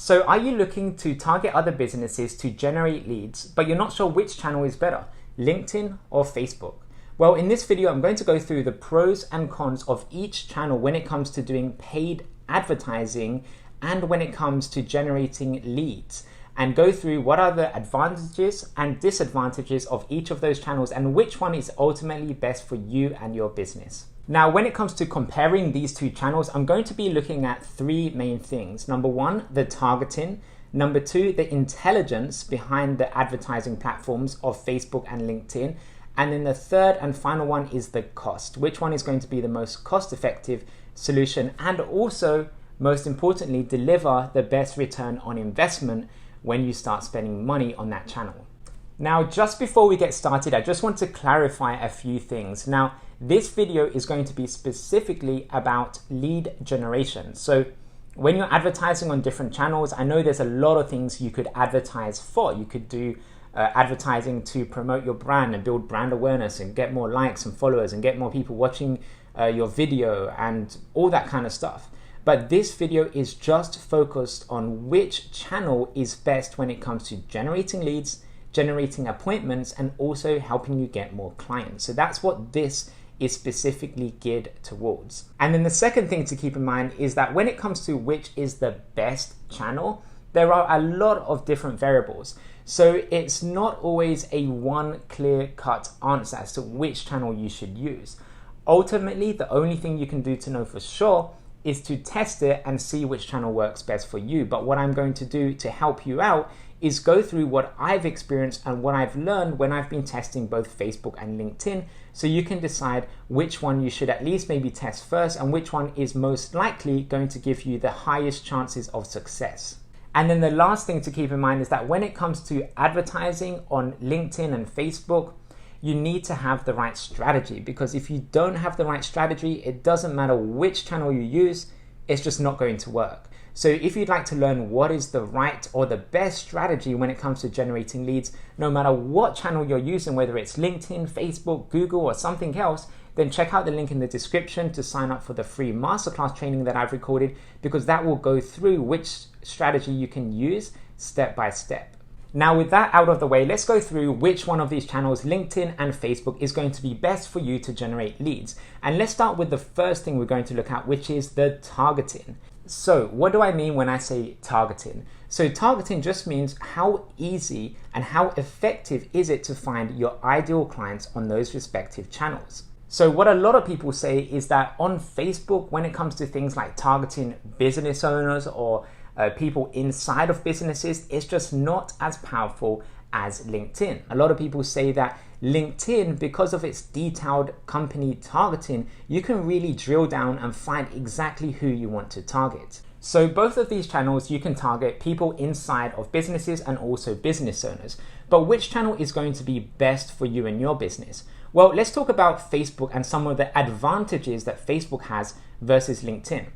So are you looking to target other businesses to generate leads, but you're not sure which channel is better, LinkedIn or Facebook? Well, in this video, I'm going to go through the pros and cons of each channel when it comes to doing paid advertising and when it comes to generating leads, and go through what are the advantages and disadvantages of each of those channels and which one is ultimately best for you and your business. Now, when it comes to comparing these two channels, I'm going to be looking at three main things. Number one, the targeting. Number two, the intelligence behind the advertising platforms of Facebook and LinkedIn. And then the third and final one is the cost. Which one is going to be the most cost-effective solution and also, most importantly, deliver the best return on investment when you start spending money on that channel. Now, just before we get started, I just want to clarify a few things. Now, this video is going to be specifically about lead generation. So when you're advertising on different channels, I know there's a lot of things you could advertise for. You could do advertising to promote your brand and build brand awareness and get more likes and followers and get more people watching your video and all that kind of stuff. But this video is just focused on which channel is best when it comes to generating leads, generating appointments, and also helping you get more clients. So that's what this is specifically geared towards. And then the second thing to keep in mind is that when it comes to which is the best channel, there are a lot of different variables. So it's not always a one clear-cut answer as to which channel you should use. Ultimately, the only thing you can do to know for sure is to test it and see which channel works best for you. But what I'm going to do to help you out is go through what I've experienced and what I've learned when I've been testing both Facebook and LinkedIn, so you can decide which one you should at least maybe test first and which one is most likely going to give you the highest chances of success. And then the last thing to keep in mind is that when it comes to advertising on LinkedIn and Facebook, you need to have the right strategy, because if you don't have the right strategy, it doesn't matter which channel you use, it's just not going to work. So if you'd like to learn what is the right or the best strategy when it comes to generating leads, no matter what channel you're using, whether it's LinkedIn, Facebook, Google, or something else, then check out the link in the description to sign up for the free masterclass training that I've recorded, because that will go through which strategy you can use step by step. Now, with that out of the way, let's go through which one of these channels, LinkedIn and Facebook, is going to be best for you to generate leads. And let's start with the first thing we're going to look at, which is the targeting. So what do I mean when I say targeting? So targeting just means how easy and how effective is it to find your ideal clients on those respective channels. So what a lot of people say is that on Facebook, when it comes to things like targeting business owners or people inside of businesses, it's just not as powerful as LinkedIn. A lot of people say that LinkedIn, because of its detailed company targeting, you can really drill down and find exactly who you want to target. So both of these channels, you can target people inside of businesses and also business owners. But which channel is going to be best for you and your business? Well, let's talk about Facebook and some of the advantages that Facebook has versus LinkedIn.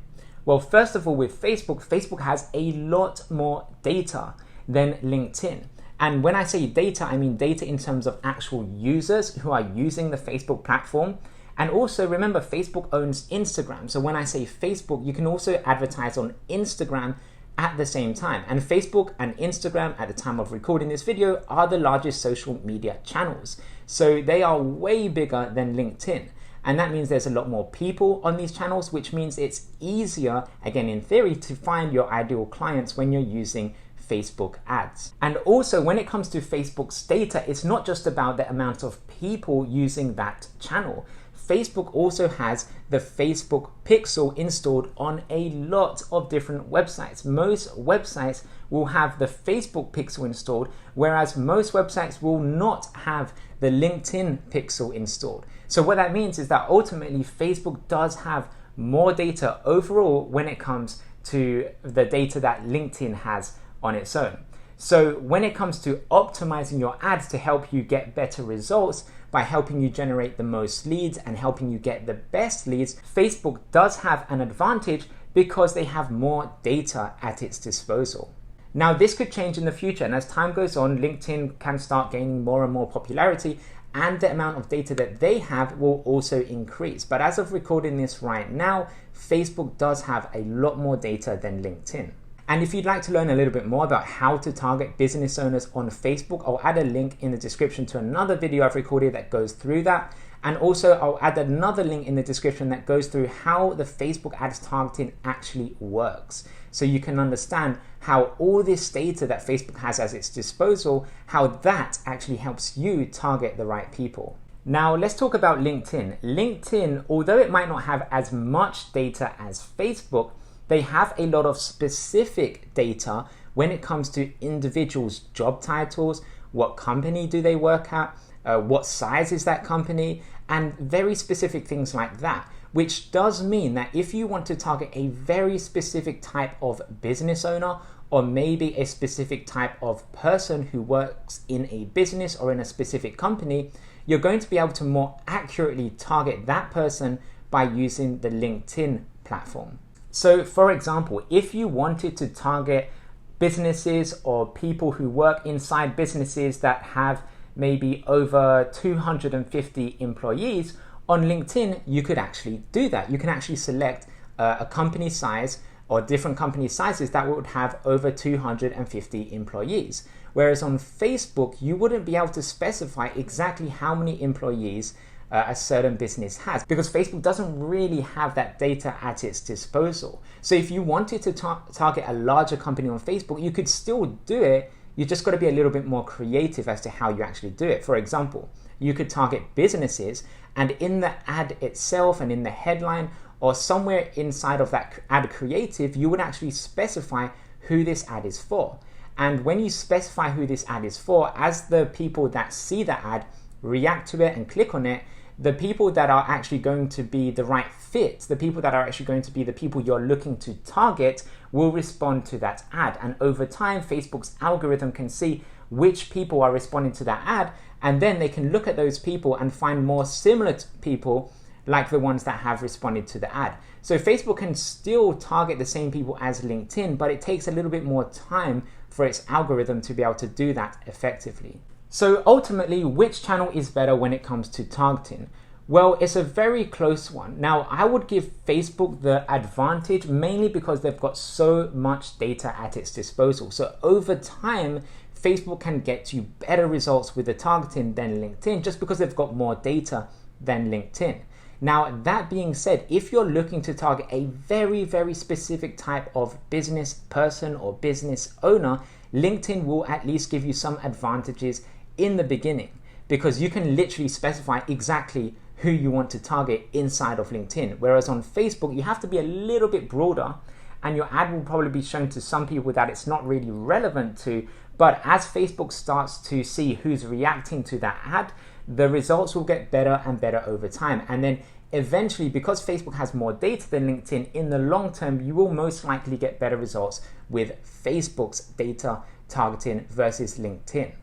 Well, first of all, with Facebook, Facebook has a lot more data than LinkedIn. And when I say data, I mean data in terms of actual users who are using the Facebook platform. And also remember, Facebook owns Instagram. So when I say Facebook, you can also advertise on Instagram at the same time. And Facebook and Instagram at the time of recording this video are the largest social media channels. So they are way bigger than LinkedIn. And that means there's a lot more people on these channels, which means it's easier, again, in theory, to find your ideal clients when you're using Facebook ads. And also when it comes to Facebook's data, it's not just about the amount of people using that channel. Facebook also has the Facebook pixel installed on a lot of different websites. Most websites will have the Facebook pixel installed, whereas most websites will not have the LinkedIn pixel installed. So what that means is that ultimately Facebook does have more data overall when it comes to the data that LinkedIn has on its own. So when it comes to optimizing your ads to help you get better results by helping you generate the most leads and helping you get the best leads, Facebook does have an advantage because they have more data at its disposal. Now, this could change in the future, and as time goes on, LinkedIn can start gaining more and more popularity, and the amount of data that they have will also increase. But as of recording this right now, Facebook does have a lot more data than LinkedIn. And if you'd like to learn a little bit more about how to target business owners on Facebook, I'll add a link in the description to another video I've recorded that goes through that. And also I'll add another link in the description that goes through how the Facebook ads targeting actually works. So you can understand how all this data that Facebook has at its disposal, how that actually helps you target the right people. Now let's talk about LinkedIn. LinkedIn, although it might not have as much data as Facebook, they have a lot of specific data when it comes to individuals' job titles, what company do they work at, what size is that company, and very specific things like that, which does mean that if you want to target a very specific type of business owner, or maybe a specific type of person who works in a business or in a specific company, you're going to be able to more accurately target that person by using the LinkedIn platform. So for example, if you wanted to target businesses or people who work inside businesses that have maybe over 250 employees, on LinkedIn, you could actually do that. You can actually select a company size or different company sizes that would have over 250 employees. Whereas on Facebook, you wouldn't be able to specify exactly how many employees a certain business has, because Facebook doesn't really have that data at its disposal. So if you wanted to target a larger company on Facebook, you could still do it. You just got to be a little bit more creative as to how you actually do it. For example, you could target businesses, and in the ad itself and in the headline or somewhere inside of that ad creative, you would actually specify who this ad is for. And when you specify who this ad is for, as the people that see the ad react to it and click on it, the people that are actually going to be the right fit, the people that are actually going to be the people you're looking to target, will respond to that ad. And over time, Facebook's algorithm can see which people are responding to that ad, and then they can look at those people and find more similar people like the ones that have responded to the ad. So Facebook can still target the same people as LinkedIn, but it takes a little bit more time for its algorithm to be able to do that effectively. So ultimately, which channel is better when it comes to targeting? Well, it's a very close one. Now, I would give Facebook the advantage mainly because they've got so much data at its disposal. So over time, Facebook can get you better results with the targeting than LinkedIn just because they've got more data than LinkedIn. Now, that being said, if you're looking to target a very, very specific type of business person or business owner, LinkedIn will at least give you some advantages in the beginning, because you can literally specify exactly who you want to target inside of LinkedIn. Whereas on Facebook, you have to be a little bit broader, and your ad will probably be shown to some people that it's not really relevant to. But as Facebook starts to see who's reacting to that ad, the results will get better and better over time. And then eventually, because Facebook has more data than LinkedIn, in the long term, you will most likely get better results with Facebook's data targeting versus LinkedIn.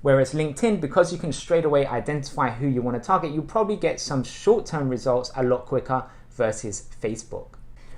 Whereas LinkedIn, because you can straight away identify who you want to target, you'll probably get some short-term results a lot quicker versus Facebook.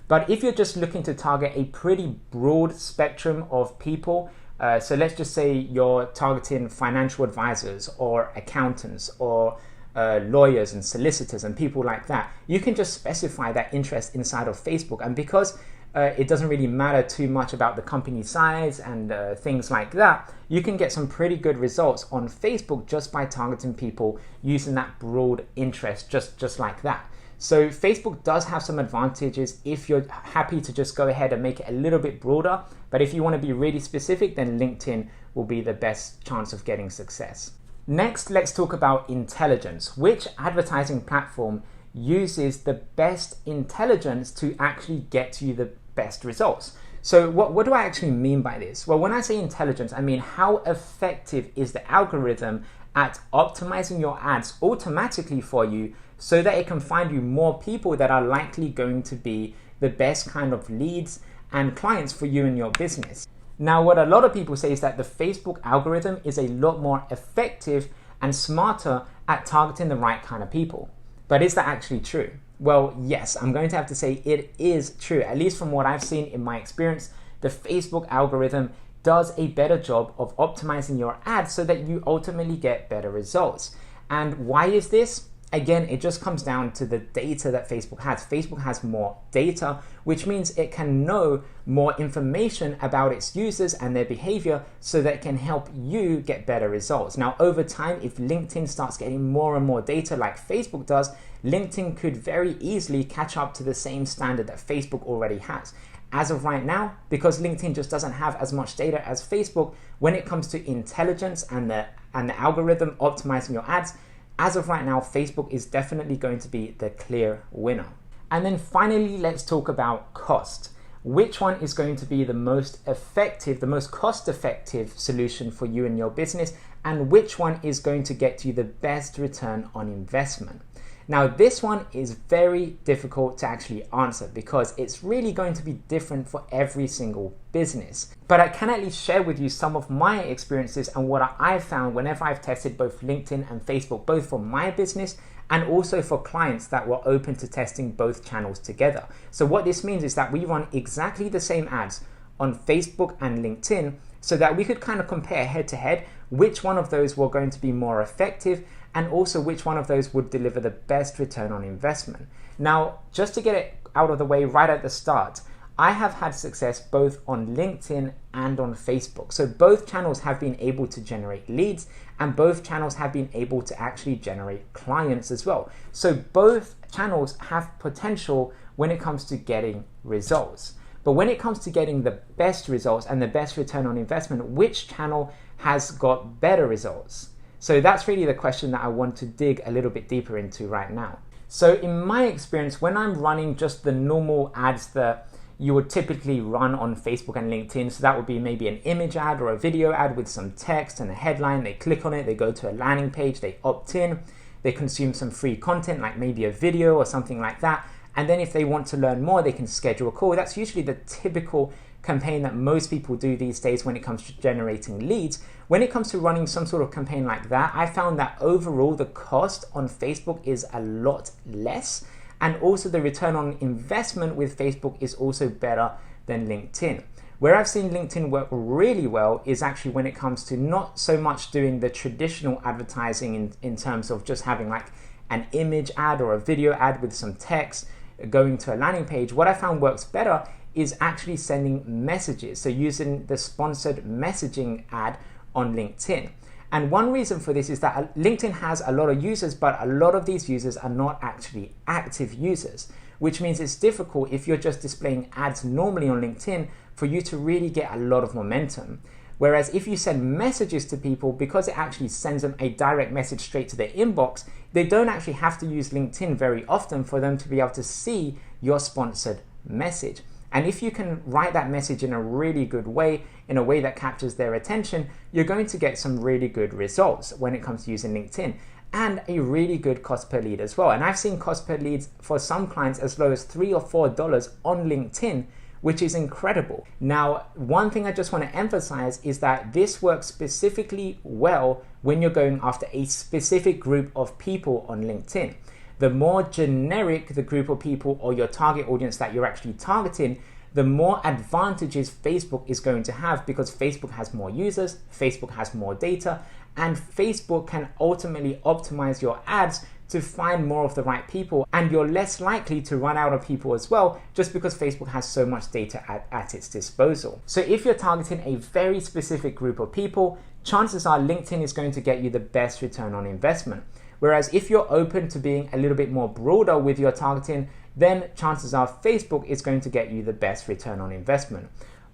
But if you're just looking to target a pretty broad spectrum of people, so let's just say you're targeting financial advisors or accountants or lawyers and solicitors and people like that, you can just specify that interest inside of Facebook. And because it doesn't really matter too much about the company size and things like that, you can get some pretty good results on Facebook just by targeting people using that broad interest, just like that. So Facebook does have some advantages if you're happy to just go ahead and make it a little bit broader. But if you want to be really specific, then LinkedIn will be the best chance of getting success. Next, let's talk about intelligence. Which advertising platform uses the best intelligence to actually get you the best results? So what do I actually mean by this? Well, when I say intelligence, I mean how effective is the algorithm at optimizing your ads automatically for you so that it can find you more people that are likely going to be the best kind of leads and clients for you and your business. Now, what a lot of people say is that the Facebook algorithm is a lot more effective and smarter at targeting the right kind of people. But is that actually true? Well, yes, I'm going to have to say it is true. At least from what I've seen in my experience, the Facebook algorithm does a better job of optimizing your ads so that you ultimately get better results. And why is this? Again, it just comes down to the data that Facebook has. Facebook has more data, which means it can know more information about its users and their behavior so that it can help you get better results. Now, over time, if LinkedIn starts getting more and more data like Facebook does, LinkedIn could very easily catch up to the same standard that Facebook already has. As of right now, because LinkedIn just doesn't have as much data as Facebook when it comes to intelligence and the algorithm optimizing your ads, as of right now, Facebook is definitely going to be the clear winner. And then finally, let's talk about cost. Which one is going to be the most effective, the most cost-effective solution for you and your business, and which one is going to get you the best return on investment? Now, this one is very difficult to actually answer because it's really going to be different for every single business. But I can at least share with you some of my experiences and what I've found whenever I've tested both LinkedIn and Facebook, both for my business and also for clients that were open to testing both channels together. So what this means is that we run exactly the same ads on Facebook and LinkedIn so that we could kind of compare head to head which one of those were going to be more effective and also which one of those would deliver the best return on investment. Now, just to get it out of the way right at the start, I have had success both on LinkedIn and on Facebook. So both channels have been able to generate leads and both channels have been able to actually generate clients as well. So both channels have potential when it comes to getting results. But when it comes to getting the best results and the best return on investment, which channel has got better results? So that's really the question that I want to dig a little bit deeper into right now. So in my experience, when I'm running just the normal ads that you would typically run on Facebook and LinkedIn, so that would be maybe an image ad or a video ad with some text and a headline, they click on it, they go to a landing page, they opt in, they consume some free content like maybe a video or something like that, and then if they want to learn more, they can schedule a call. That's usually the typical campaign that most people do these days when it comes to generating leads. When it comes to running some sort of campaign like that, I found that overall the cost on Facebook is a lot less, and also the return on investment with Facebook is also better than LinkedIn. Where I've seen LinkedIn work really well is actually when it comes to not so much doing the traditional advertising in terms of just having like an image ad or a video ad with some text going to a landing page. What I found works better is actually sending messages. So using the sponsored messaging ad on LinkedIn. And one reason for this is that LinkedIn has a lot of users, but a lot of these users are not actually active users, which means it's difficult if you're just displaying ads normally on LinkedIn for you to really get a lot of momentum. Whereas if you send messages to people, because it actually sends them a direct message straight to their inbox, they don't actually have to use LinkedIn very often for them to be able to see your sponsored message. And if you can write that message in a really good way, in a way that captures their attention, you're going to get some really good results when it comes to using LinkedIn, and a really good cost per lead as well. And I've seen cost per leads for some clients as low as $3 or $4 on LinkedIn, which is incredible. Now, one thing I just want to emphasize is that this works specifically well when you're going after a specific group of people on LinkedIn. The more generic the group of people or your target audience that you're actually targeting, the more advantages Facebook is going to have, because Facebook has more users, Facebook has more data, and Facebook can ultimately optimize your ads to find more of the right people, and you're less likely to run out of people as well, just because Facebook has so much data at its disposal. So if you're targeting a very specific group of people, chances are LinkedIn is going to get you the best return on investment. Whereas if you're open to being a little bit more broader with your targeting, then chances are Facebook is going to get you the best return on investment.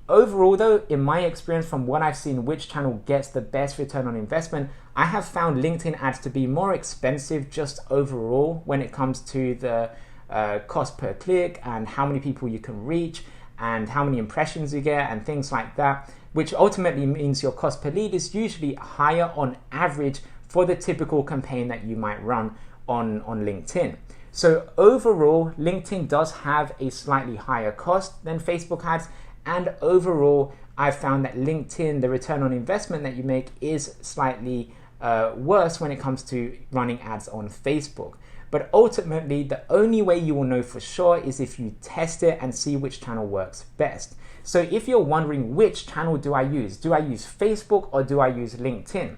Overall though, in my experience from what I've seen which channel gets the best return on investment, I have found LinkedIn ads to be more expensive just overall when it comes to the cost per click and how many people you can reach and how many impressions you get and things like that, which ultimately means your cost per lead is usually higher on average for the typical campaign that you might run on LinkedIn. So overall, LinkedIn does have a slightly higher cost than Facebook ads, and overall, I've found that LinkedIn, the return on investment that you make is slightly worse when it comes to running ads on Facebook. But ultimately, the only way you will know for sure is if you test it and see which channel works best. So if you're wondering which channel do I use Facebook or do I use LinkedIn?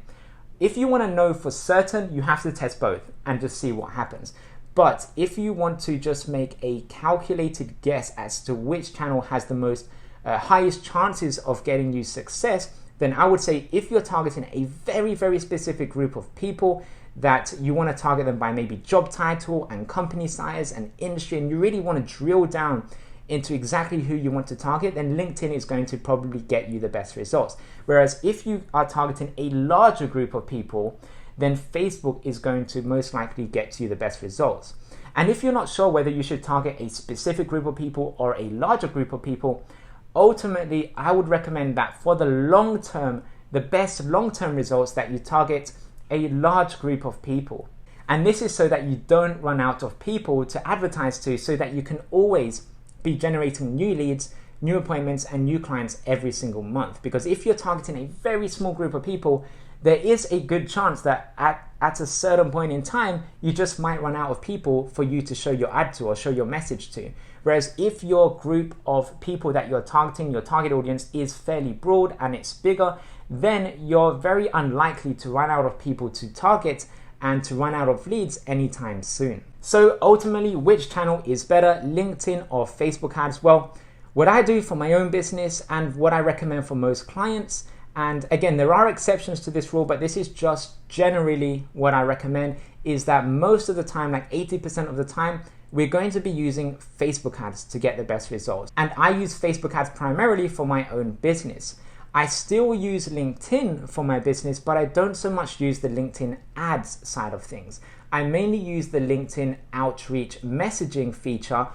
If you want to know for certain, you have to test both and just see what happens. But if you want to just make a calculated guess as to which channel has the most highest chances of getting you success, then I would say if you're targeting a very, very specific group of people, that you want to target them by maybe job title and company size and industry, and you really want to drill down into exactly who you want to target, then LinkedIn is going to probably get you the best results. Whereas if you are targeting a larger group of people, then Facebook is going to most likely get you the best results. And if you're not sure whether you should target a specific group of people or a larger group of people, ultimately, I would recommend that for the long term, the best long-term results, that you target a large group of people. And this is so that you don't run out of people to advertise to, so that you can always be generating new leads, new appointments, and new clients every single month. Because if you're targeting a very small group of people, there is a good chance that at a certain point in time, you just might run out of people for you to show your ad to or show your message to. Whereas if your group of people that you're targeting, your target audience, is fairly broad and it's bigger, then you're very unlikely to run out of people to target and to run out of leads anytime soon. So ultimately, which channel is better, LinkedIn or Facebook ads? Well, what I do for my own business and what I recommend for most clients, and again, there are exceptions to this rule, but this is just generally what I recommend, is that most of the time, like 80% of the time, we're going to be using Facebook ads to get the best results. And I use Facebook ads primarily for my own business. I still use LinkedIn for my business, but I don't so much use the LinkedIn ads side of things. I mainly use the LinkedIn outreach messaging feature,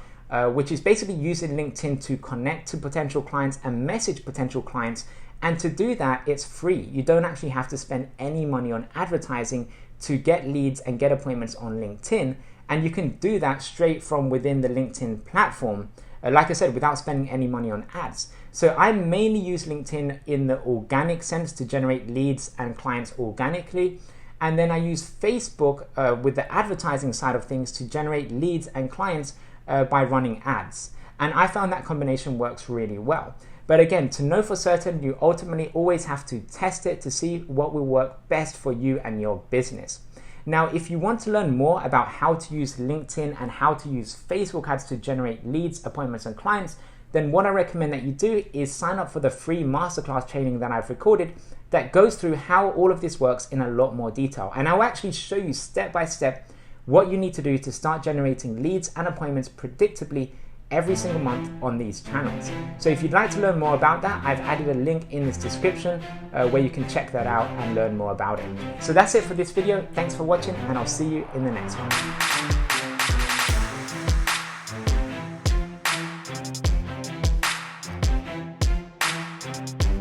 which is basically using LinkedIn to connect to potential clients and message potential clients. And to do that, it's free. You don't actually have to spend any money on advertising to get leads and get appointments on LinkedIn. And you can do that straight from within the LinkedIn platform, like I said, without spending any money on ads. So I mainly use LinkedIn in the organic sense to generate leads and clients organically. And then I use Facebook with the advertising side of things to generate leads and clients by running ads. And I found that combination works really well. But again, to know for certain, you ultimately always have to test it to see what will work best for you and your business. Now, if you want to learn more about how to use LinkedIn and how to use Facebook ads to generate leads, appointments, and clients, then what I recommend that you do is sign up for the free masterclass training that I've recorded that goes through how all of this works in a lot more detail. And I'll actually show you step by step what you need to do to start generating leads and appointments predictably every single month on these channels. So if you'd like to learn more about that, I've added a link in this description where you can check that out and learn more about it. So that's it for this video. Thanks for watching, and I'll see you in the next one.